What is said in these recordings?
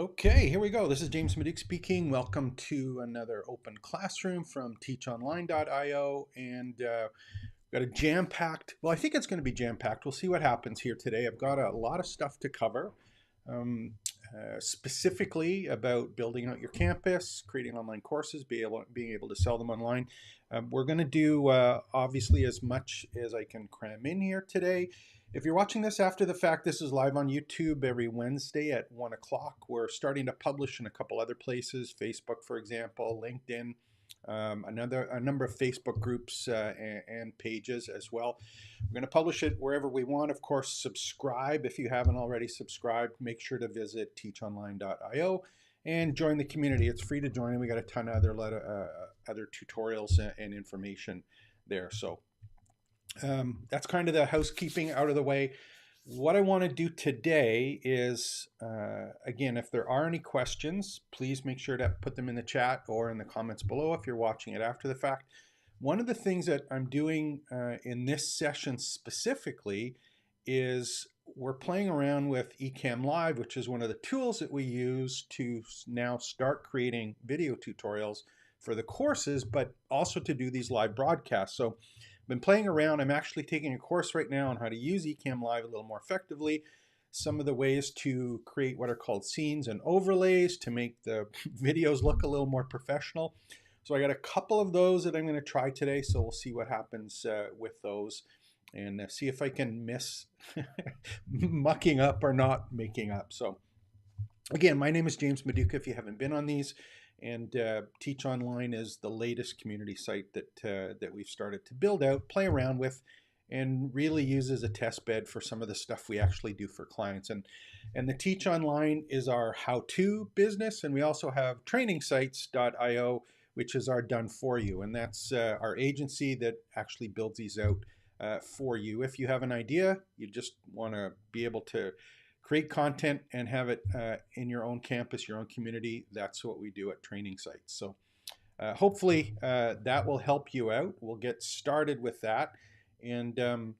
Okay, here we go. This is James Maduke speaking. Welcome to another open classroom from teachonline.io. And got a jam-packed, well, I think it's going to be jam-packed. We'll see what happens here today. I've got a lot of stuff to cover, specifically about building out your campus, creating online courses, being able to sell them online. We're going to do, obviously, as much as I can cram in here today. If you're watching this after the fact, this is live on YouTube every Wednesday at 1 o'clock. We're starting to publish in a couple other places, Facebook, for example, LinkedIn, a number of Facebook groups and pages as well. We're going to publish it wherever we want. Of course, subscribe if you haven't already subscribed. Make sure to visit teachonline.io and join the community. It's free to join, and we got a ton of other tutorials and information there. So that's kind of the housekeeping out of the way. What I want to do today is, again, if there are any questions, please make sure to put them in the chat or in the comments below if you're watching it after the fact. One of the things that I'm doing in this session specifically is we're playing around with Ecamm Live, which is one of the tools that we use to now start creating video tutorials for the courses, but also to do these live broadcasts. So been playing around. I'm actually taking a course right now on how to use Ecamm Live a little more effectively. Some of the ways to create what are called scenes and overlays to make the videos look a little more professional. So I got a couple of those that I'm going to try today. So we'll see what happens with those and see if I can miss mucking up or not making up. So again, my name is James Maduke if you haven't been on these. And Teach Online is the latest community site that we've started to build out, play around with, and really use as a test bed for some of the stuff we actually do for clients. And the Teach Online is our how-to business, and we also have trainingsites.io, which is our done for you, and that's our agency that actually builds these out for you. If you have an idea, you just want to be able to create content and have it in your own campus, your own community. That's what we do at Training Sites. So hopefully that will help you out. We'll get started with that. And I'm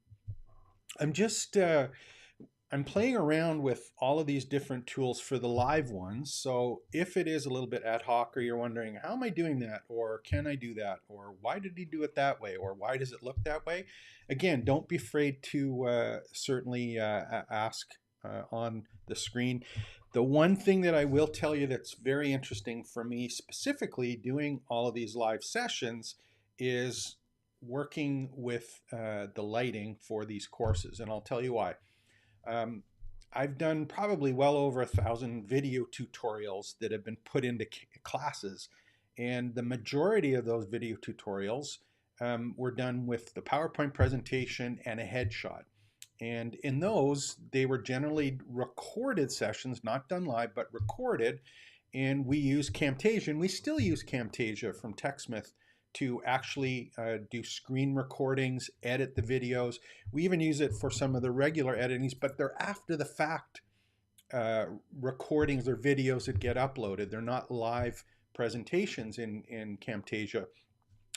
playing around with all of these different tools for the live ones. So if it is a little bit ad hoc, or you're wondering, how am I doing that? Or can I do that? Or why did he do it that way? Or why does it look that way? Again, don't be afraid to certainly ask on the screen. The one thing that I will tell you that's very interesting for me specifically doing all of these live sessions is working with the lighting for these courses, and I'll tell you why. I've done probably well over 1,000 video tutorials that have been put into classes, and the majority of those video tutorials were done with the PowerPoint presentation and a headshot. And in those, they were generally recorded sessions, not done live, but recorded. And we use Camtasia, and we still use Camtasia from TechSmith to actually do screen recordings, edit the videos. We even use it for some of the regular editings, but they're after the fact recordings or videos that get uploaded. They're not live presentations in Camtasia.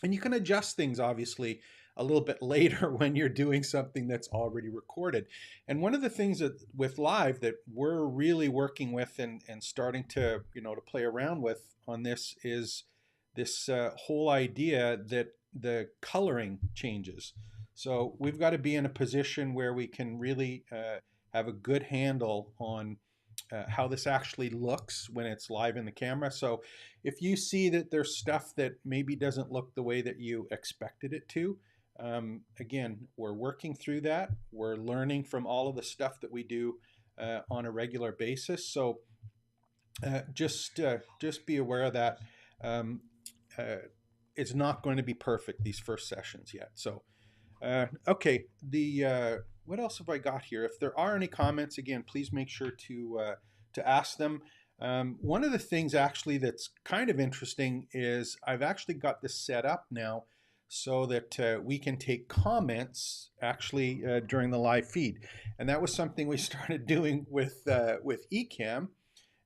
And you can adjust things, obviously, a little bit later when you're doing something that's already recorded. And one of the things that with live that we're really working with and starting to play around with on this is this whole idea that the coloring changes. So we've got to be in a position where we can really have a good handle on how this actually looks when it's live in the camera. So if you see that there's stuff that maybe doesn't look the way that you expected it to, again, we're working through that. We're learning from all of the stuff that we do on a regular basis. So just be aware of that. It's not going to be perfect these first sessions yet. So okay, what else have I got here? If there are any comments, again, please make sure to ask them. One of the things actually that's kind of interesting is I've actually got this set up now so that we can take comments actually during the live feed. And that was something we started doing with Ecamm,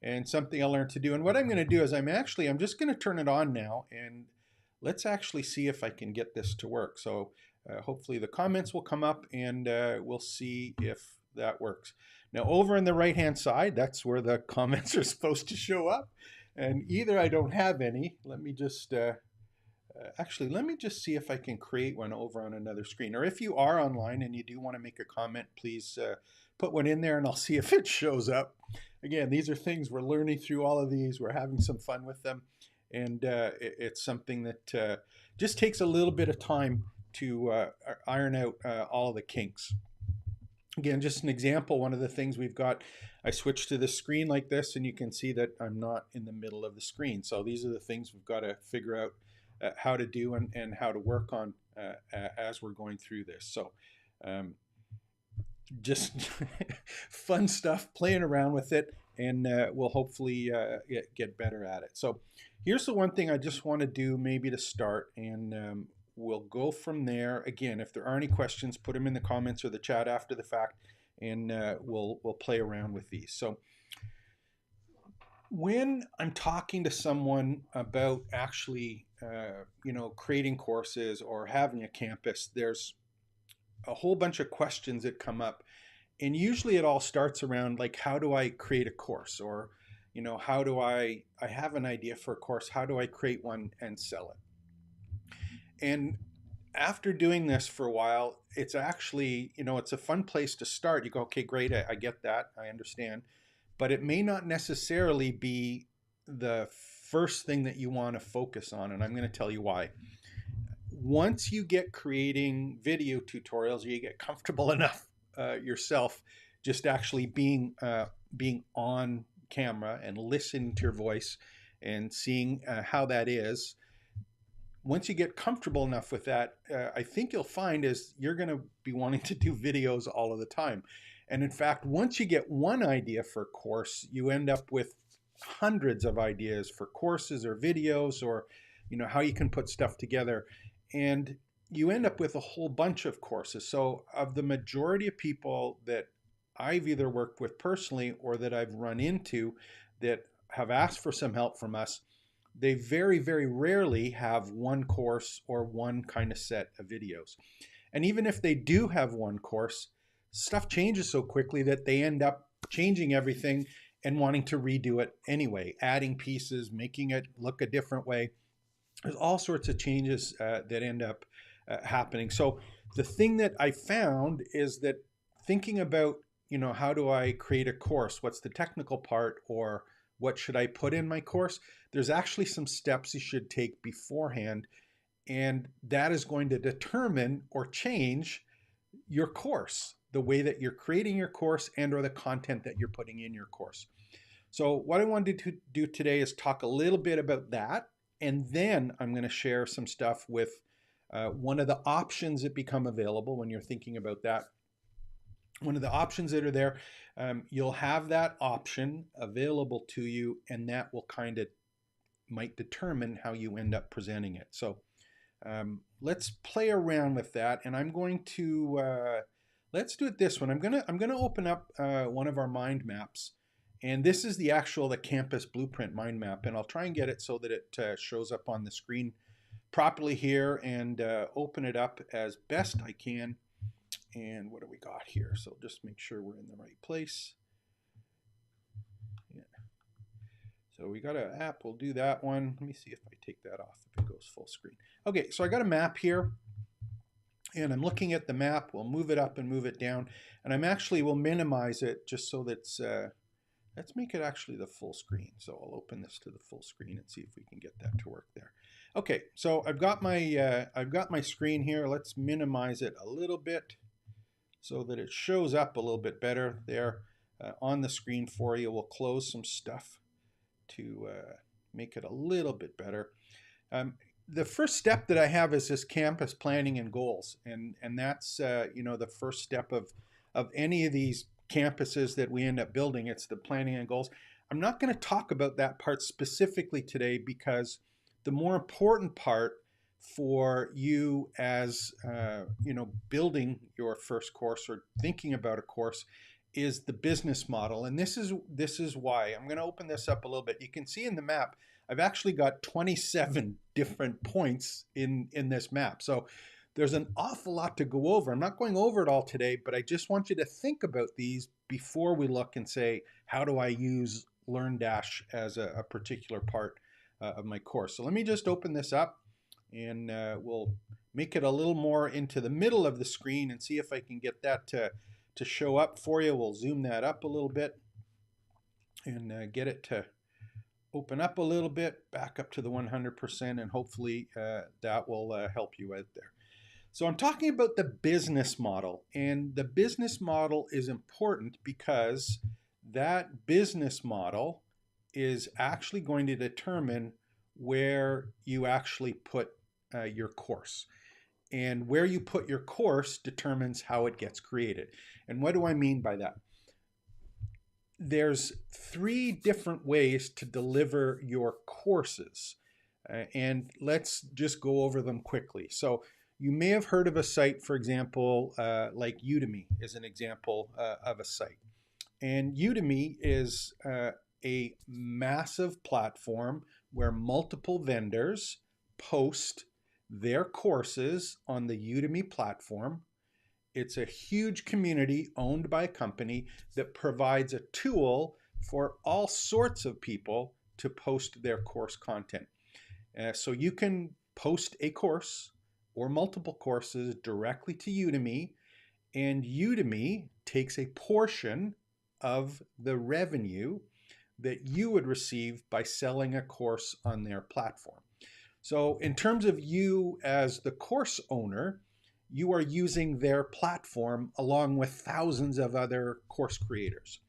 and something I learned to do. And what I'm going to do is I'm just going to turn it on now, and let's actually see if I can get this to work. So hopefully the comments will come up, and we'll see if that works. Now over on the right hand side, that's where the comments are supposed to show up. And either I don't have any. Let me just actually, let me just see if I can create one over on another screen. Or if you are online and you do want to make a comment, please put one in there and I'll see if it shows up. Again, these are things we're learning through all of these. We're having some fun with them. And it's something that just takes a little bit of time to iron out all of the kinks. Again, just an example, one of the things we've got, I switched to the screen like this and you can see that I'm not in the middle of the screen. So these are the things we've got to figure out how to do and how to work on as we're going through this. So just fun stuff, playing around with it, and we'll hopefully get better at it. So here's the one thing I just want to do maybe to start, and we'll go from there. Again, if there are any questions, put them in the comments or the chat after the fact, and we'll play around with these. So when I'm talking to someone about actually creating courses or having a campus, there's a whole bunch of questions that come up, and usually it all starts around like, how do I create a course? Or how do I have an idea for a course, how do I create one and sell it? And after doing this for a while, it's actually, it's a fun place to start. You go, okay, great, I get that, I understand, but it may not necessarily be the first thing that you want to focus on, and I'm going to tell you why. Once you get creating video tutorials, you get comfortable enough yourself just actually being on camera and listening to your voice and seeing how that is. Once you get comfortable enough with that, I think you'll find is you're going to be wanting to do videos all of the time. And in fact, once you get one idea for a course, you end up with hundreds of ideas for courses or videos, or how you can put stuff together, and you end up with a whole bunch of courses. So of the majority of people that I've either worked with personally or that I've run into that have asked for some help from us, they very, very rarely have one course or one kind of set of videos. And even if they do have one course, stuff changes so quickly that they end up changing everything and wanting to redo it anyway, adding pieces, making it look a different way. There's all sorts of changes that end up happening. So the thing that I found is that thinking about, how do I create a course? What's the technical part, or what should I put in my course? There's actually some steps you should take beforehand, and that is going to determine or change your course, the way that you're creating your course and or the content that you're putting in your course. So what I wanted to do today is talk a little bit about that, and then I'm going to share some stuff with one of the options that become available when you're thinking about that. One of the options that are there, you'll have that option available to you, and that will kind of might determine how you end up presenting it. So let's play around with that, and I'm going to let's do it this one. I'm gonna open up one of our mind maps, and this is the campus blueprint mind map, and I'll try and get it so that it shows up on the screen properly here, and open it up as best I can. And what do we got here? So just make sure we're in the right place. Yeah. So we got an app, we'll do that one. Let me see if I take that off, if it goes full screen. Okay, so I got a map here, and I'm looking at the map. We'll move it up and move it down, and we'll minimize it just so that's, let's make it actually the full screen. So I'll open this to the full screen and see if we can get that to work there. Okay, so I've got my screen here. Let's minimize it a little bit so that it shows up a little bit better there on the screen for you. We'll close some stuff to make it a little bit better. The first step that I have is this campus planning and goals, and that's the first step of any of these campuses that we end up building. It's the planning and goals. I'm not going to talk about that part specifically today, because the more important part for you as building your first course or thinking about a course is the business model. And this is why I'm going to open this up a little bit. You can see in the map I've actually got 27 different points in this map. So there's an awful lot to go over. I'm not going over it all today, but I just want you to think about these before we look and say, how do I use LearnDash as a particular part of my course? So let me just open this up, and we'll make it a little more into the middle of the screen and see if I can get that to show up for you. We'll zoom that up a little bit and get it to open up a little bit, back up to the 100%, and hopefully that will help you out there. So I'm talking about the business model, and the business model is important because that business model is actually going to determine where you actually put your course. And where you put your course determines how it gets created. And what do I mean by that? There's 3 different ways to deliver your courses. And let's just go over them quickly. So you may have heard of a site, for example, like Udemy is an example of a site. And Udemy is a massive platform where multiple vendors post their courses on the Udemy platform. It's a huge community owned by a company that provides a tool for all sorts of people to post their course content. So you can post a course or multiple courses directly to Udemy, and Udemy takes a portion of the revenue that you would receive by selling a course on their platform. So in terms of you as the course owner, you are using their platform along with thousands of other course creators.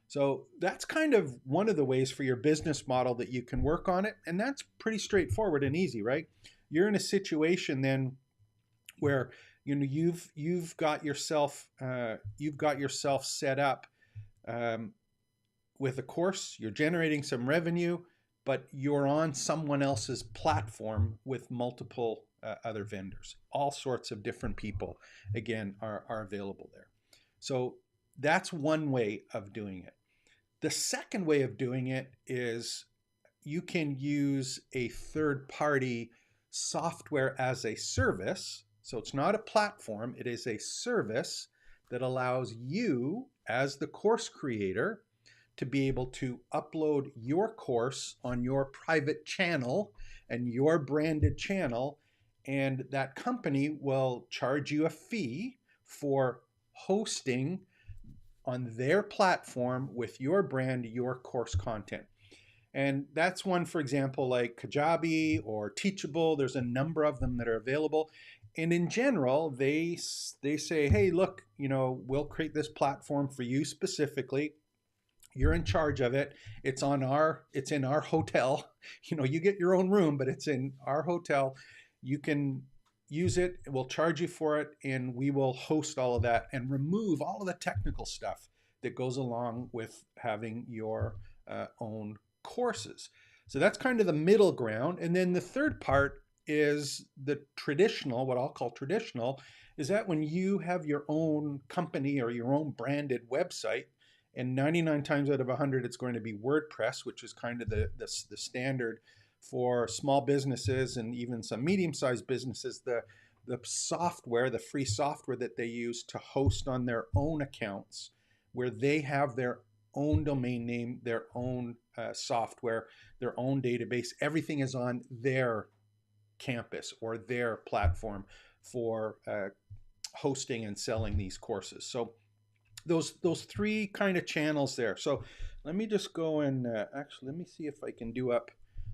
So that's kind of one of the ways for your business model that you can work on it. And that's pretty straightforward and easy, right? You're in a situation then where you've got yourself set up with a course, you're generating some revenue, but you're on someone else's platform with multiple other vendors. All sorts of different people, again, are available there. So that's one way of doing it. The second way of doing it is you can use a third-party software as a service. So it's not a platform, it is a service that allows you as the course creator to be able to upload your course on your private channel and your branded channel, and that company will charge you a fee for hosting on their platform with your brand, your course content. And that's one, for example, like Kajabi or Teachable. There's a number of them that are available. And in general, they say, hey, look, we'll create this platform for you specifically. You're in charge of it. It's in our hotel. You get your own room, but it's in our hotel. You can use it. We'll charge you for it, and we will host all of that and remove all of the technical stuff that goes along with having your own courses. So that's kind of the middle ground. And then the third part is the traditional, what I'll call traditional, is that when you have your own company or your own branded website, and 99 times out of 100, it's going to be WordPress, which is kind of the standard for small businesses and even some medium-sized businesses. The software, the free software that they use to host on their own accounts, where they have their own domain name, their own software, their own database. Everything is on their campus or their platform for hosting and selling these courses. So those 3 kind of channels there. So let me just go and actually let me see if I can do up.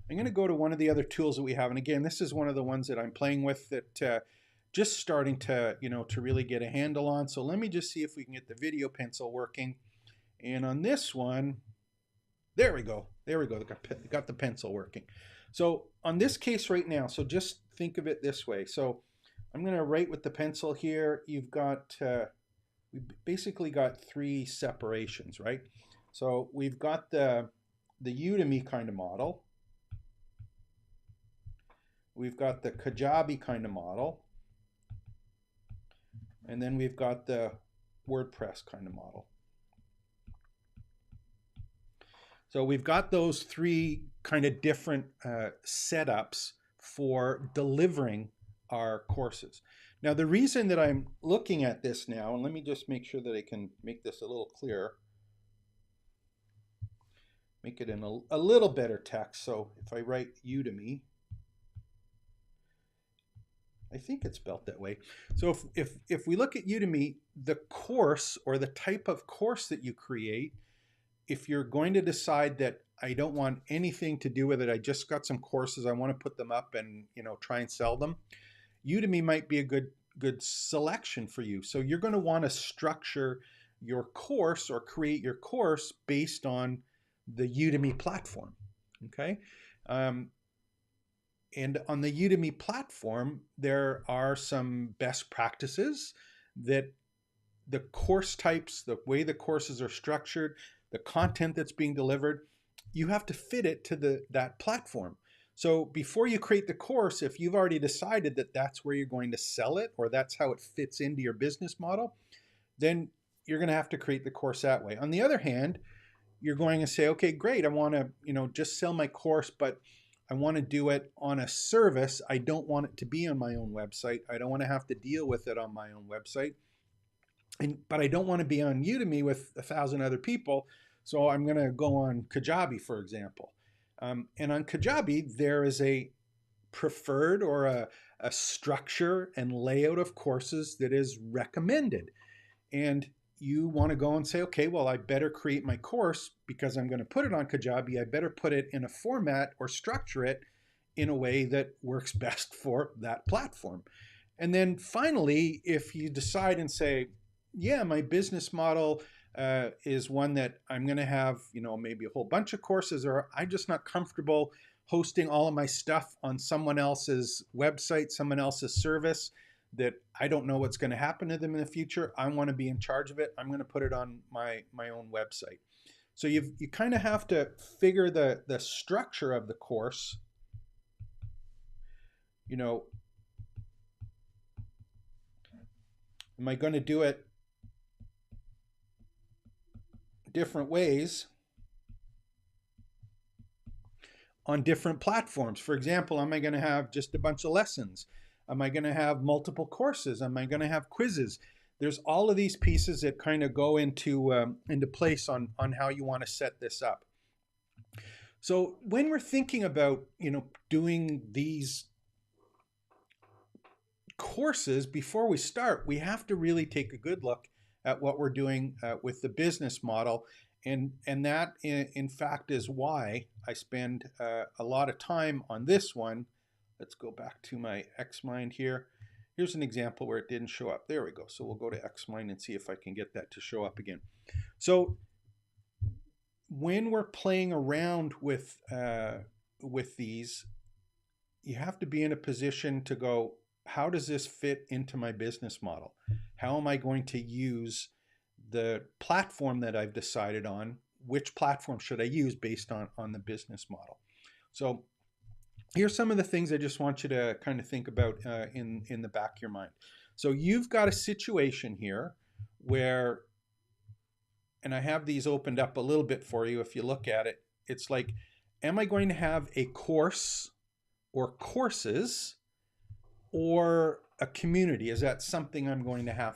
I'm going to go to one of the other tools that we have, and again, this is one of the ones that I'm playing with that just starting to to really get a handle on. So let me just see if we can get the video pencil working. And on this one, there we go. Got the pencil working. So on this case right now, so just think of it this way. So I'm going to write with the pencil here. You've got we basically got 3 separations, right? So we've got the Udemy kind of model. We've got the Kajabi kind of model. And then we've got the WordPress kind of model. So we've got those 3 kind of different setups for delivering our courses. Now, the reason that I'm looking at this now, and let me just make sure that I can make this a little clearer, make it in a little better text. So if I write Udemy, I think it's spelled that way. So if we look at Udemy, the course or the type of course that you create, if you're going to decide that I don't want anything to do with it, I just got some courses, I want to put them up and try and sell them, Udemy might be a good selection for you. So you're going to want to structure your course or create your course based on the Udemy platform. Okay. And on the Udemy platform, there are some best practices that the course types, the way the courses are structured, the content that's being delivered, you have to fit it to that platform. So before you create the course, if you've already decided that that's where you're going to sell it or that's how it fits into your business model, then you're going to have to create the course that way. On the other hand, you're going to say, okay, great, I want to just sell my course, but I want to do it on a service. I don't want it to be on my own website. I don't want to have to deal with it on my own website. But I don't want to be on Udemy with 1,000 other people. So I'm going to go on Kajabi, for example. And on Kajabi, there is a preferred or a structure and layout of courses that is recommended. And you want to go and say, okay, well, I better create my course because I'm going to put it on Kajabi. I better put it in a format or structure it in a way that works best for that platform. And then finally, if you decide and say, yeah, my business model is one that I'm going to have, maybe a whole bunch of courses, or I'm just not comfortable hosting all of my stuff on someone else's website, someone else's service that I don't know what's going to happen to them in the future. I want to be in charge of it. I'm going to put it on my own website. So you kind of have to figure the structure of the course. Am I going to do it different ways on different platforms? For example, am I going to have just a bunch of lessons? Am I going to have multiple courses? Am I going to have quizzes? There's all of these pieces that kind of go into place on how you want to set this up. So when we're thinking about doing these courses, before we start, we have to really take a good look at what we're doing with the business model. And that, in fact, is why I spend a lot of time on this one. Let's go back to my Xmind here. Here's an example where it didn't show up. There we go. So we'll go to Xmind and see if I can get that to show up again. So when we're playing around with these, you have to be in a position to go, how does this fit into my business model? How am I going to use the platform that I've decided on? Which platform should I use based on the business model? So here's some of the things I just want you to kind of think about in the back of your mind. So you've got a situation here where, and I have these opened up a little bit for you. If you look at it, it's like, am I going to have a course or courses or a community? Is that something I'm going to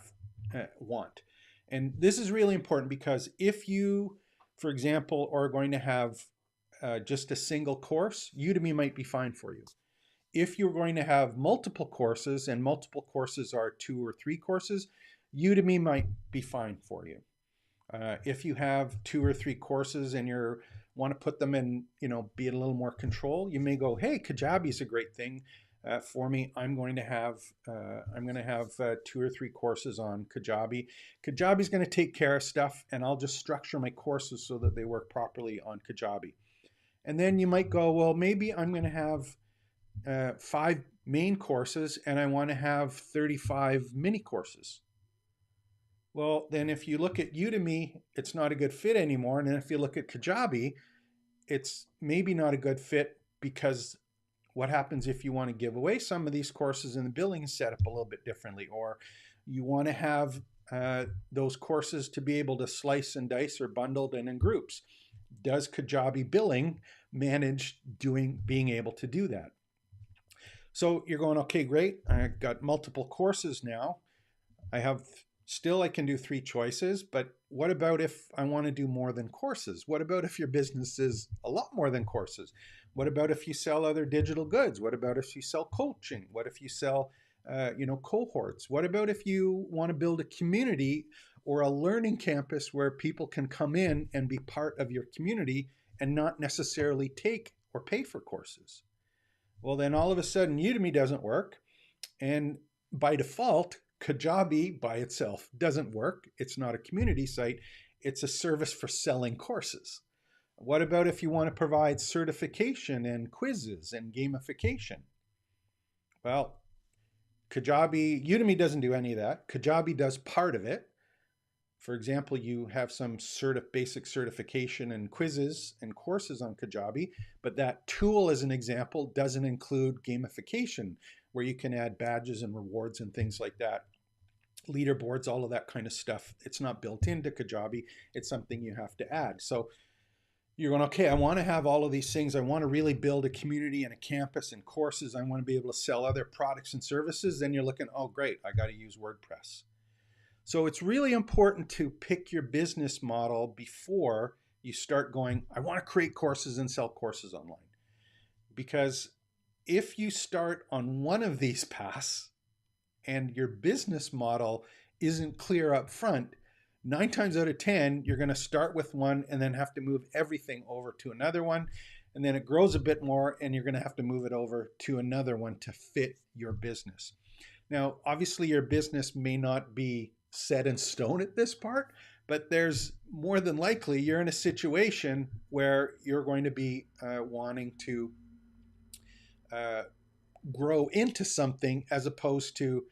want? And this is really important because if you, for example, are going to have just a single course, Udemy might be fine for you. If you're going to have multiple courses, and multiple courses are 2 or 3 courses, Udemy might be fine for you. If you have 2 or 3 courses and you want to put them in, be in a little more control, you may go, hey, Kajabi is a great thing for me. I'm going to have 2 or 3 courses on Kajabi. Kajabi is going to take care of stuff, and I'll just structure my courses so that they work properly on Kajabi. And then you might go, well, maybe I'm going to have 5 main courses and I want to have 35 mini courses. Well, then if you look at Udemy, it's not a good fit anymore. And then if you look at Kajabi, it's maybe not a good fit, because what happens if you want to give away some of these courses and the billing is set up a little bit differently, or you want to have those courses to be able to slice and dice or bundled and in groups? Does Kajabi billing manage being able to do that? So you're going, okay, great. I got multiple courses now. I can do 3 choices, but what about if I want to do more than courses? What about if your business is a lot more than courses? What about if you sell other digital goods? What about if you sell coaching? What if you sell, cohorts? What about if you want to build a community or a learning campus where people can come in and be part of your community and not necessarily take or pay for courses? Well, then all of a sudden Udemy doesn't work. And by default, Kajabi by itself doesn't work. It's not a community site, it's a service for selling courses. What about if you want to provide certification and quizzes and gamification? Well, Udemy doesn't do any of that. Kajabi does part of it. For example, you have some basic certification and quizzes and courses on Kajabi, but that tool, as an example, doesn't include gamification, where you can add badges and rewards and things like that, leaderboards, all of that kind of stuff. It's not built into Kajabi. It's something you have to add. So you're going, okay, I want to have all of these things. I want to really build a community and a campus and courses. I want to be able to sell other products and services. Then you're looking, oh, great, I got to use WordPress. So it's really important to pick your business model before you start going, I want to create courses and sell courses online. Because if you start on one of these paths and your business model isn't clear up front, 9 times out of 10, you're going to start with one and then have to move everything over to another one. And then it grows a bit more and you're going to have to move it over to another one to fit your business. Now, obviously your business may not be set in stone at this part, but there's more than likely you're in a situation where you're going to be wanting to grow into something, as opposed to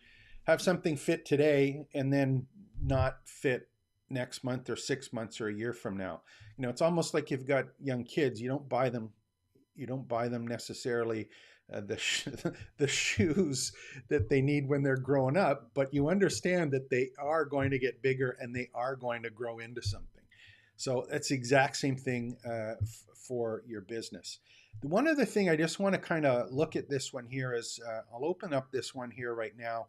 have something fit today and then not fit next month or 6 months or a year from now. It's almost like you've got young kids. You don't buy them necessarily the shoes that they need when they're growing up, but you understand that they are going to get bigger and they are going to grow into something. So that's the exact same thing for your business. The one other thing I just want to kind of look at this one here is, I'll open up this one here right now,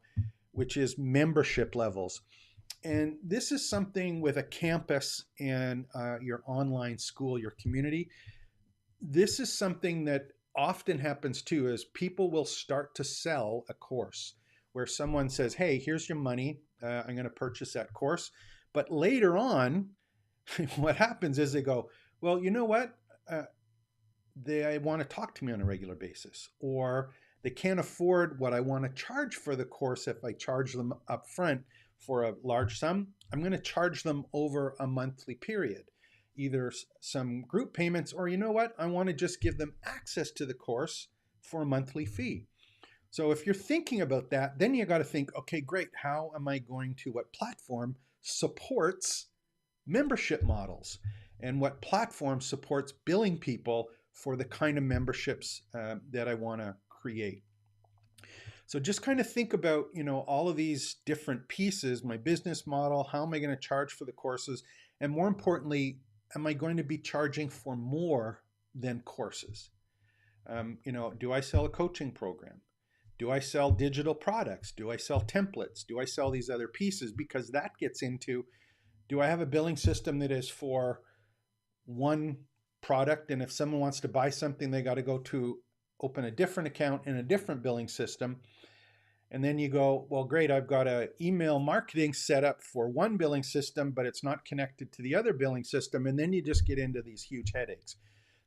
which is membership levels. And this is something with a campus and your online school, your community. This is something that often happens too, is people will start to sell a course where someone says, hey, here's your money. I'm going to purchase that course. But later on, what happens is they go, well, you know what? They want to talk to me on a regular basis, or they can't afford what I want to charge for the course. If I charge them up front for a large sum, I'm going to charge them over a monthly period, either some group payments, or you know what, I want to just give them access to the course for a monthly fee. So if you're thinking about that, then you got to think, okay, great, how am I going to, what platform supports membership models, and what platform supports billing people for the kind of memberships that I want to create. So just kind of think about, all of these different pieces, my business model, how am I going to charge for the courses, and more importantly, am I going to be charging for more than courses? Do I sell a coaching program? Do I sell digital products? Do I sell templates? Do I sell these other pieces? Because that gets into, do I have a billing system that is for one product, and if someone wants to buy something, they got to go to open a different account in a different billing system? And then you go, well, great, I've got an email marketing set up for one billing system, but it's not connected to the other billing system. And then you just get into these huge headaches.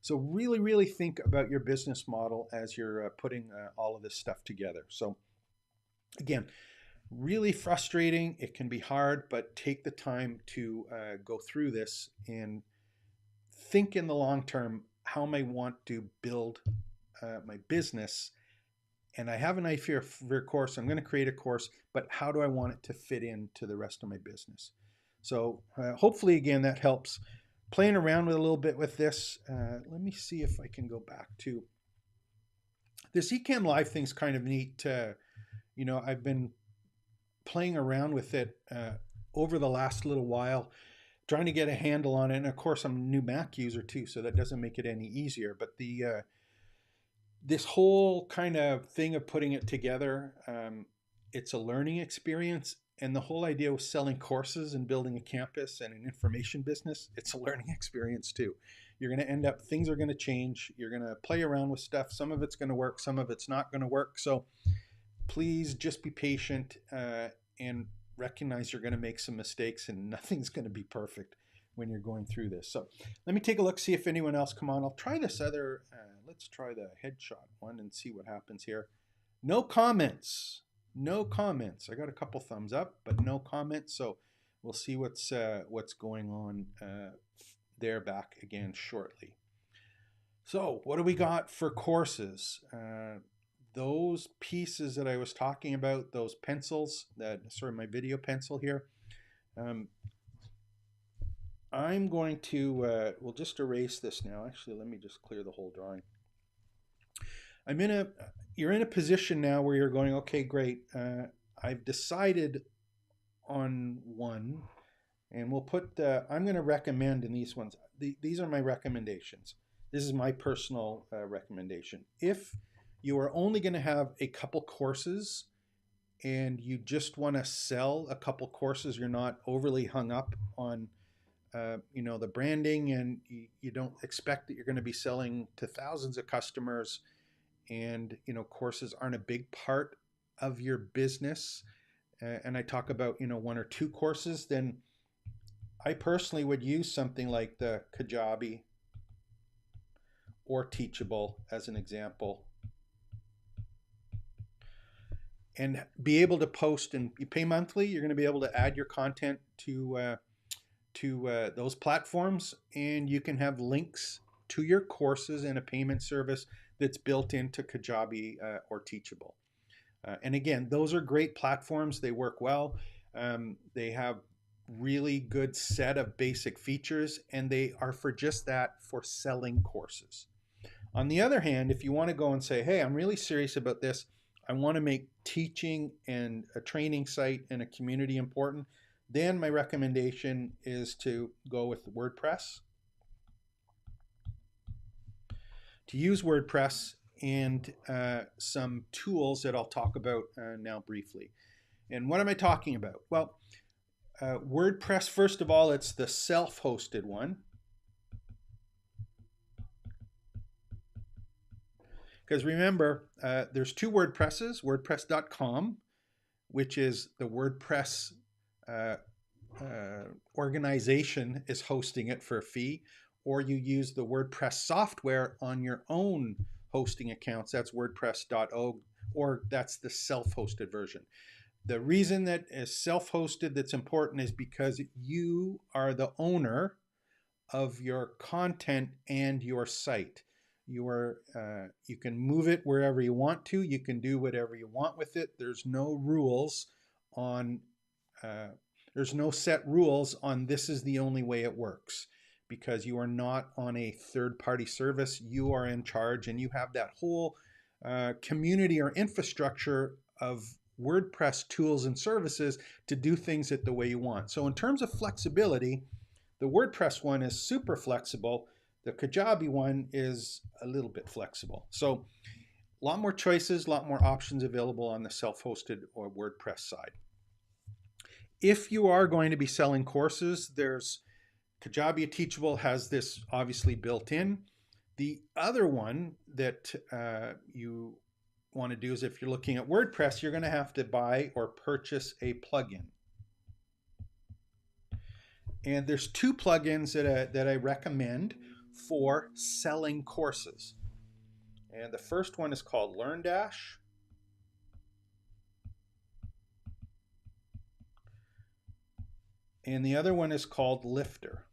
So really, really think about your business model as you're putting all of this stuff together. So again, really frustrating. It can be hard, but take the time to go through this and think in the long term, how am I want to build my business? And I have an idea for a course. I'm going to create a course, but how do I want it to fit into the rest of my business? So hopefully, again, that helps. Playing around with a little bit with this. Let me see if I can go back to this Ecamm Live thing's kind of neat. I've been playing around with it over the last little while, trying to get a handle on it. And of course, I'm a new Mac user too, so that doesn't make it any easier. But this whole kind of thing of putting it together, it's a learning experience. And the whole idea of selling courses and building a campus and an information business, it's a learning experience too. You're going to end up, things are going to change. You're going to play around with stuff. Some of it's going to work, some of it's not going to work. So please just be patient and recognize you're going to make some mistakes, and nothing's going to be perfect when you're going through this. So let me take a look, see if anyone else come on. I'll try this other, let's try the headshot one and see what happens here. No comments. No comments. I got a couple thumbs up, but no comments. So we'll see what's going on there back again shortly. So what do we got for courses? Those pieces that I was talking about, those pencils, my video pencil here. I'm going to, we'll just erase this now. Actually, let me just clear the whole drawing. You're in a position now where you're going, okay, great. I've decided on one, and we'll put I'm going to recommend in these ones. These are my recommendations. This is my personal recommendation. If you are only going to have a couple courses and you just want to sell a couple courses, you're not overly hung up on the branding, and you don't expect that you're going to be selling to thousands of customers, and courses aren't a big part of your business, and I talk about one or two courses, then I personally would use something like the Kajabi or Teachable as an example, and be able to post. And you pay monthly, you're going to be able to add your content to those platforms, and you can have links to your courses and a payment service that's built into Kajabi or Teachable. And again, those are great platforms. They work well. They have really good set of basic features, and they are for just that, for selling courses. On the other hand, if you want to go and say, hey, I'm really serious about this, I want to make teaching and a training site and a community important, then my recommendation is to go with WordPress. To use WordPress and some tools that I'll talk about now briefly. And what am I talking about? Well, WordPress, first of all, it's the self-hosted one. Because remember, there's two WordPresses, WordPress.com, which is the WordPress organization is hosting it for a fee, or you use the WordPress software on your own hosting accounts. That's WordPress.org, or that's the self-hosted version. The reason that is self-hosted that's important is because you are the owner of your content and your site. You can move it wherever you want to. You can do whatever you want with it. There's no rules on. There's no set rules on this is the only way it works, because you are not on a third-party service. You are in charge, and you have that whole community or infrastructure of WordPress tools and services to do things it the way you want. So in terms of flexibility, the WordPress one is super flexible. The Kajabi one is a little bit flexible. So a lot more choices, a lot more options available on the self-hosted or WordPress side. If you are going to be selling courses, there's Kajabi Teachable has this obviously built in. The other one that you want to do is, if you're looking at WordPress, you're going to have to buy or purchase a plugin. And there's two plugins that I recommend for selling courses. And the first one is called LearnDash. And the other one is called Lifter.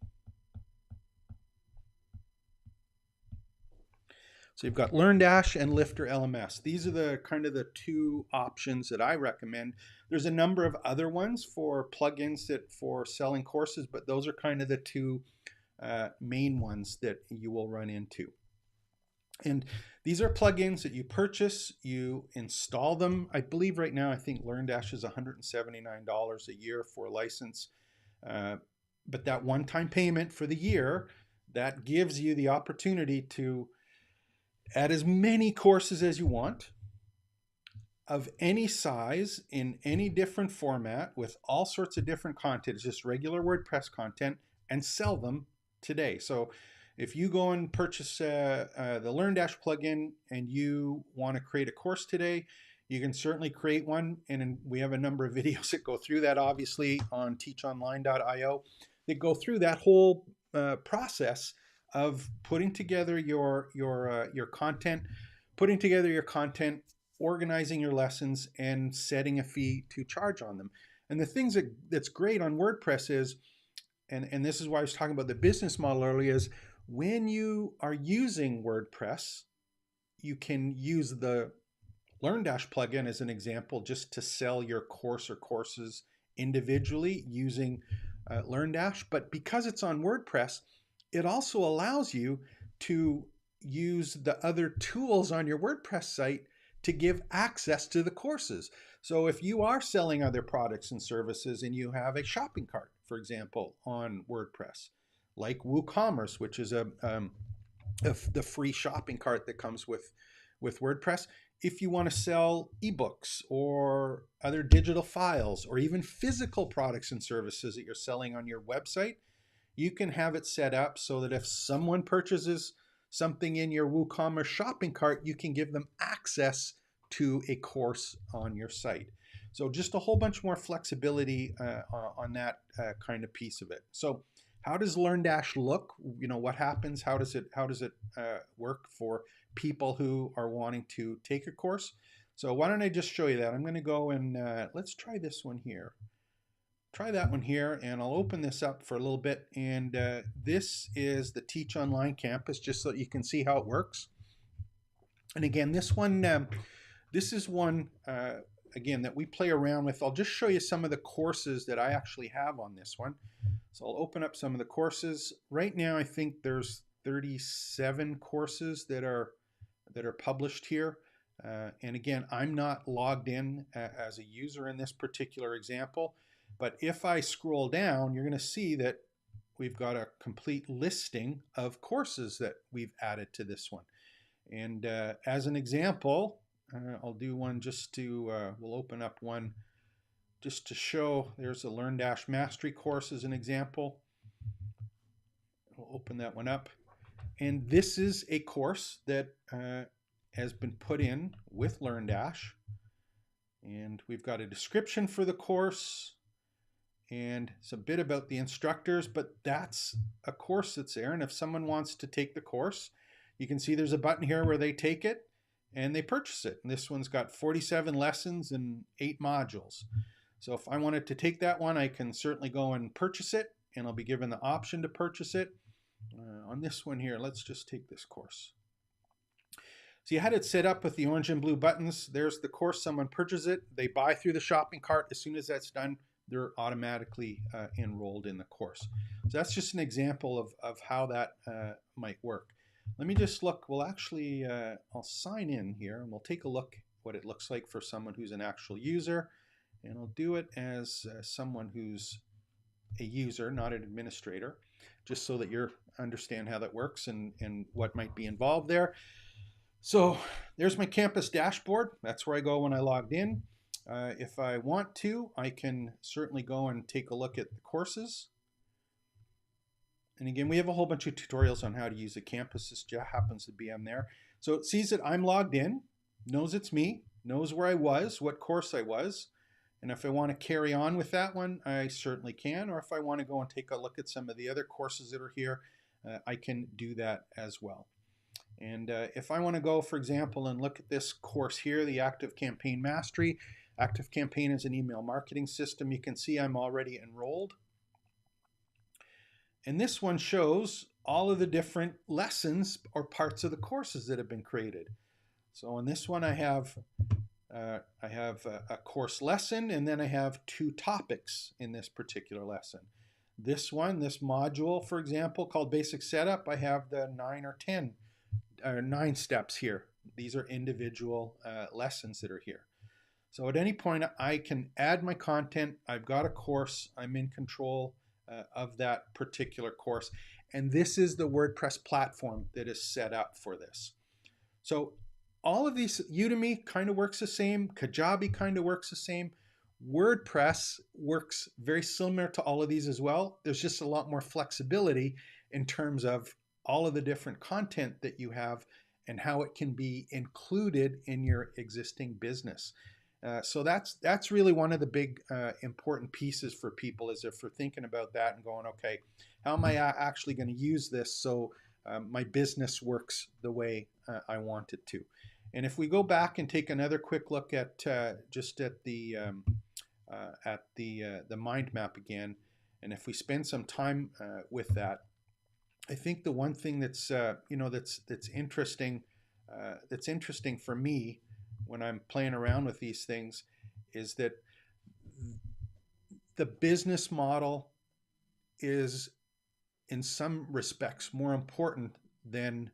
So you've got LearnDash and Lifter LMS. These are the kind of the two options that I recommend. There's a number of other ones for plugins for selling courses, but those are kind of the two main ones that you will run into. And these are plugins that you purchase, you install them. I believe right now, I think LearnDash is $179 a year for a license. But that one-time payment for the year, that gives you the opportunity to Add as many courses as you want, of any size, in any different format, with all sorts of different content. It's just regular WordPress content, and sell them today. So if you go and purchase the LearnDash plugin and you want to create a course today, you can certainly create one. And we have a number of videos that go through that, obviously, on teachonline.io, that go through that whole process of putting together your content, organizing your lessons, and setting a fee to charge on them. And the things that's great on WordPress is, and this is why I was talking about the business model earlier, is when you are using WordPress, you can use the LearnDash plugin as an example just to sell your course or courses individually using LearnDash. But because it's on WordPress, it also allows you to use the other tools on your WordPress site to give access to the courses. So if you are selling other products and services and you have a shopping cart, for example, on WordPress, like WooCommerce, which is the free shopping cart that comes with WordPress. If you want to sell ebooks or other digital files or even physical products and services that you're selling on your website, you can have it set up so that if someone purchases something in your WooCommerce shopping cart, you can give them access to a course on your site. So just a whole bunch more flexibility on that kind of piece of it. So how does LearnDash look? You know, what happens? How does it work for people who are wanting to take a course? So why don't I just show you that? I'm going to go and let's try this one here. Try that one here, and I'll open this up for a little bit. And this is the Teach Online campus, just so you can see how it works. And again, this is one again that we play around with. I'll just show you some of the courses that I actually have on this one. So I'll open up some of the courses. Right now, I think there's 37 courses that are published here. And again, I'm not logged in as a user in this particular example. But if I scroll down, you're going to see that we've got a complete listing of courses that we've added to this one. And as an example, I'll do one just to, we'll open up one just to show. There's a LearnDash Mastery course as an example. We'll open that one up. And this is a course that has been put in with LearnDash. And we've got a description for the course. And it's a bit about the instructors, but that's a course that's there. And if someone wants to take the course, you can see there's a button here where they take it and they purchase it. And this one's got 47 lessons and 8 modules. So if I wanted to take that one, I can certainly go and purchase it, and I'll be given the option to purchase it. On this one here, let's just take this course. So you had it set up with the orange and blue buttons. There's the course, someone purchases it, they buy through the shopping cart. As soon as that's done, they're automatically enrolled in the course. So that's just an example of how that might work. Let me just look. We'll actually, I'll sign in here and we'll take a look what it looks like for someone who's an actual user. And I'll do it as someone who's a user, not an administrator, just so that you understand how that works and what might be involved there. So there's my campus dashboard. That's where I go when I logged in. If I want to, I can certainly go and take a look at the courses. And again, we have a whole bunch of tutorials on how to use a campus. This just happens to be on there. So it sees that I'm logged in, knows it's me, knows where I was, what course I was. And if I want to carry on with that one, I certainly can. Or if I want to go and take a look at some of the other courses that are here, I can do that as well. And if I want to go, for example, and look at this course here, the Active Campaign Mastery. Active Campaign is an email marketing system. You can see I'm already enrolled. And this one shows all of the different lessons or parts of the courses that have been created. So on this one, I have a course lesson, and then I have 2 topics in this particular lesson. This one, this module, for example, called Basic Setup, I have the 9 or 10 or 9 steps here. These are individual lessons that are here. So at any point, I can add my content. I've got a course. I'm in control of that particular course. And this is the WordPress platform that is set up for this. So all of these, Udemy kind of works the same, Kajabi kind of works the same. WordPress works very similar to all of these as well. There's just a lot more flexibility in terms of all of the different content that you have and how it can be included in your existing business. So that's really one of the big important pieces for people, is if they're thinking about that and going, okay, how am I actually going to use this so my business works the way I want it to? And if we go back and take another quick look at just at the mind map again, and if we spend some time with that, I think the one thing that's that's interesting for me when I'm playing around with these things is that the business model is in some respects more important than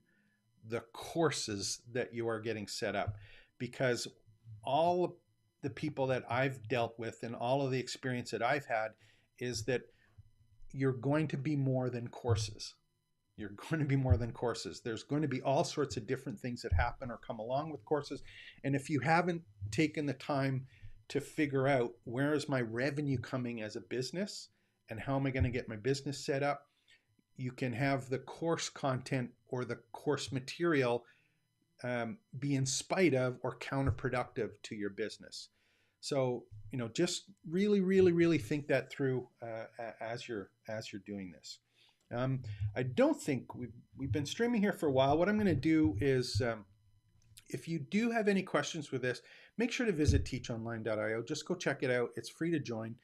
the courses that you are getting set up, because all the people that I've dealt with and all of the experience that I've had is that you're going to be more than courses. You're going to be more than courses. There's going to be all sorts of different things that happen or come along with courses. And if you haven't taken the time to figure out where is my revenue coming as a business and how am I going to get my business set up, you can have the course content or the course material be in spite of or counterproductive to your business. So, just really think that through as you're doing this. I don't think we've been streaming here for a while. What I'm going to do is, if you do have any questions with this, make sure to visit teachonline.io. Just go check it out. It's free to join.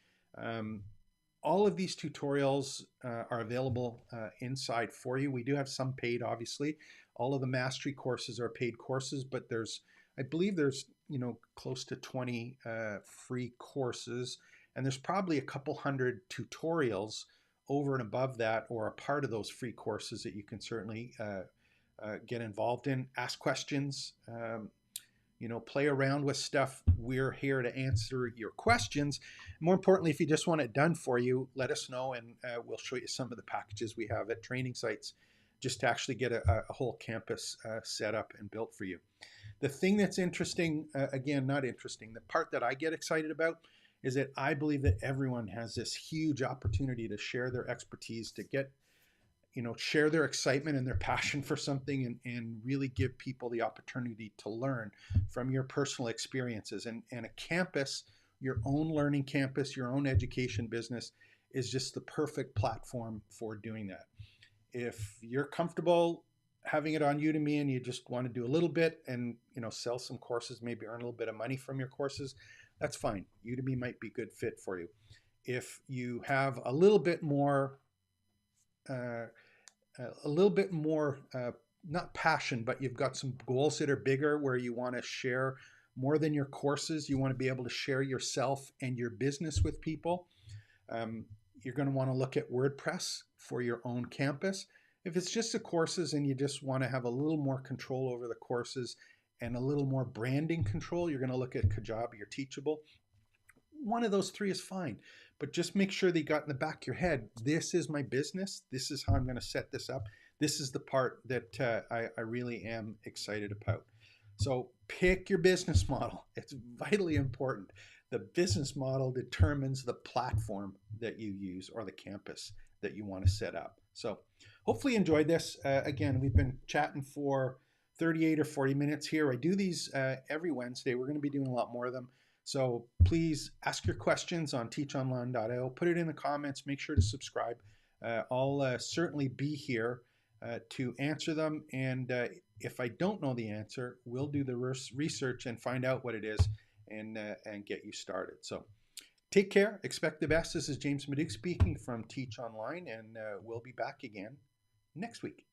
All of these tutorials are available inside for you. We do have some paid, obviously. All of the mastery courses are paid courses, but I believe there's close to 20 free courses, and there's probably a couple hundred tutorials over and above that, or a part of those free courses that you can certainly get involved in. Ask questions, play around with stuff. We're here to answer your questions. More importantly, if you just want it done for you, let us know, and we'll show you some of the packages we have at training sites just to actually get a whole campus set up and built for you. The thing that's interesting, again, not interesting, the part that I get excited about is that I believe that everyone has this huge opportunity to share their expertise, to get, share their excitement and their passion for something, and really give people the opportunity to learn from your personal experiences. And a campus, your own learning campus, your own education business, is just the perfect platform for doing that. If you're comfortable having it on Udemy and you just want to do a little bit and sell some courses, maybe earn a little bit of money from your courses, that's fine. Udemy might be a good fit for you. If you have a little bit more not passion, but you've got some goals that are bigger, where you want to share more than your courses, you want to be able to share yourself and your business with people, you're going to want to look at WordPress for your own campus. If it's just the courses and you just want to have a little more control over the courses and a little more branding control, you're going to look at Kajabi or Teachable. One of those three is fine, but just make sure that you got in the back of your head, this is my business, this is how I'm going to set this up, this is the part that I really am excited about. So pick your business model. It's vitally important. The business model determines the platform that you use or the campus that you want to set up. So hopefully you enjoyed this. Again, we've been chatting for 38 or 40 minutes here. I do these every Wednesday. We're going to be doing a lot more of them. So please ask your questions on teachonline.io. Put it in the comments. Make sure to subscribe. I'll certainly be here to answer them. And if I don't know the answer, we'll do the research and find out what it is and get you started. So take care. Expect the best. This is James Maduke speaking from Teach Online, and we'll be back again next week.